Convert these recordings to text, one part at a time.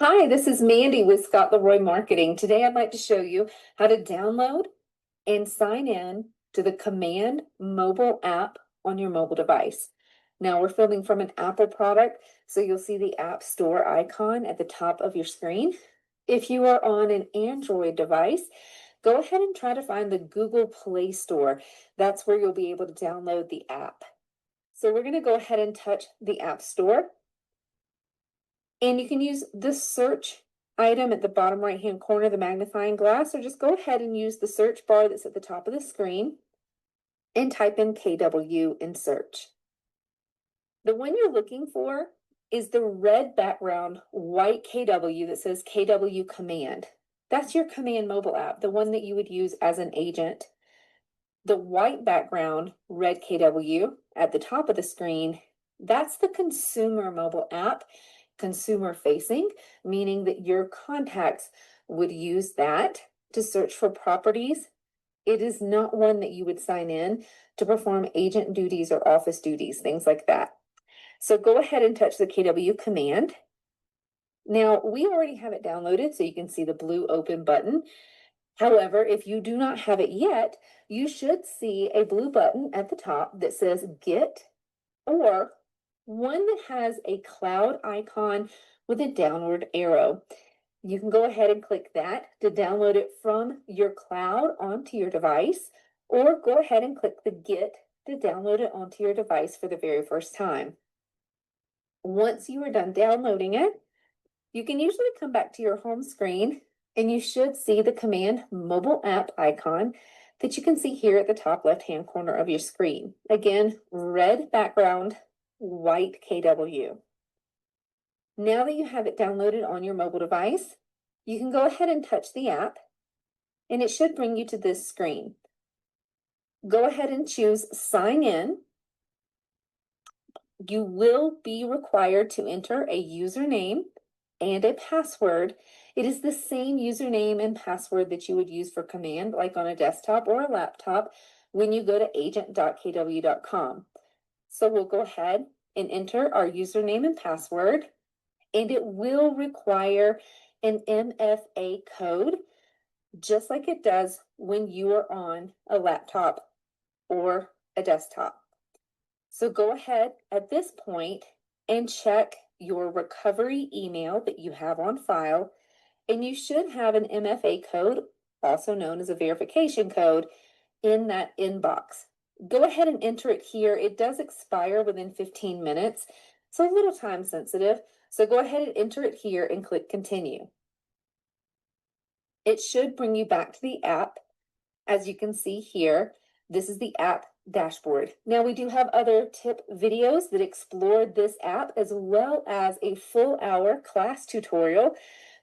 Hi, this is Mandy with Scott Leroy Marketing. Today I'd like to show you how to download and sign in to the Command mobile app on your mobile device. Now we're filming from an Apple product, so you'll see the App Store icon at the top of your screen. If you are on an Android device, go ahead and try to find the Google Play Store. That's where you'll be able to download the app. So we're going to go ahead and touch the App Store. And you can use the search item at the bottom right-hand corner of the magnifying glass, or just go ahead and use the search bar that's at the top of the screen and type in KW in search. The one you're looking for is the red background, white KW that says KW Command. That's your Command mobile app, the one that you would use as an agent. The white background, red KW at the top of the screen, that's the consumer mobile app. Consumer facing, meaning that your contacts would use that to search for properties. It is not one that you would sign in to perform agent duties or office duties, things like that. So go ahead and touch the KW Command. Now we already have it downloaded, so you can see the blue open button. However, if you do not have it yet, you should see a blue button at the top that says Get, or one that has a cloud icon with a downward arrow. You can go ahead and click that to download it from your cloud onto your device, or go ahead and click the Get to download it onto your device for the very first time. Once you are done downloading it, you can usually come back to your home screen and you should see the Command mobile app icon that you can see here at the top left-hand corner of your screen. Again, red background, white KW. Now that you have it downloaded on your mobile device, you can go ahead and touch the app and it should bring you to this screen. Go ahead and choose Sign In. You will be required to enter a username and a password. It is the same username and password that you would use for Command, like on a desktop or a laptop, when you go to agent.kw.com. So we'll go ahead and enter our username and password, and it will require an MFA code, just like it does when you are on a laptop or a desktop. So go ahead at this point and check your recovery email that you have on file, and you should have an MFA code, also known as a verification code, in that inbox. Go ahead and enter it here. It does expire within 15 minutes, so a little time sensitive. So go ahead and enter it here and click continue. It should bring you back to the app. As you can see here, this is the app dashboard. Now we do have other tip videos that explore this app, as well as a full hour class tutorial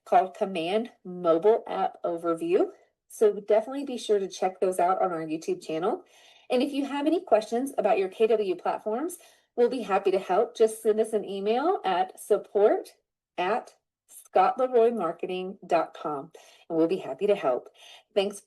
called Command Mobile App Overview. So definitely be sure to check those out on our YouTube channel. And if you have any questions about your KW platforms, we'll be happy to help. Just send us an email at support@scottleroymarketing.com, and we'll be happy to help. Thanks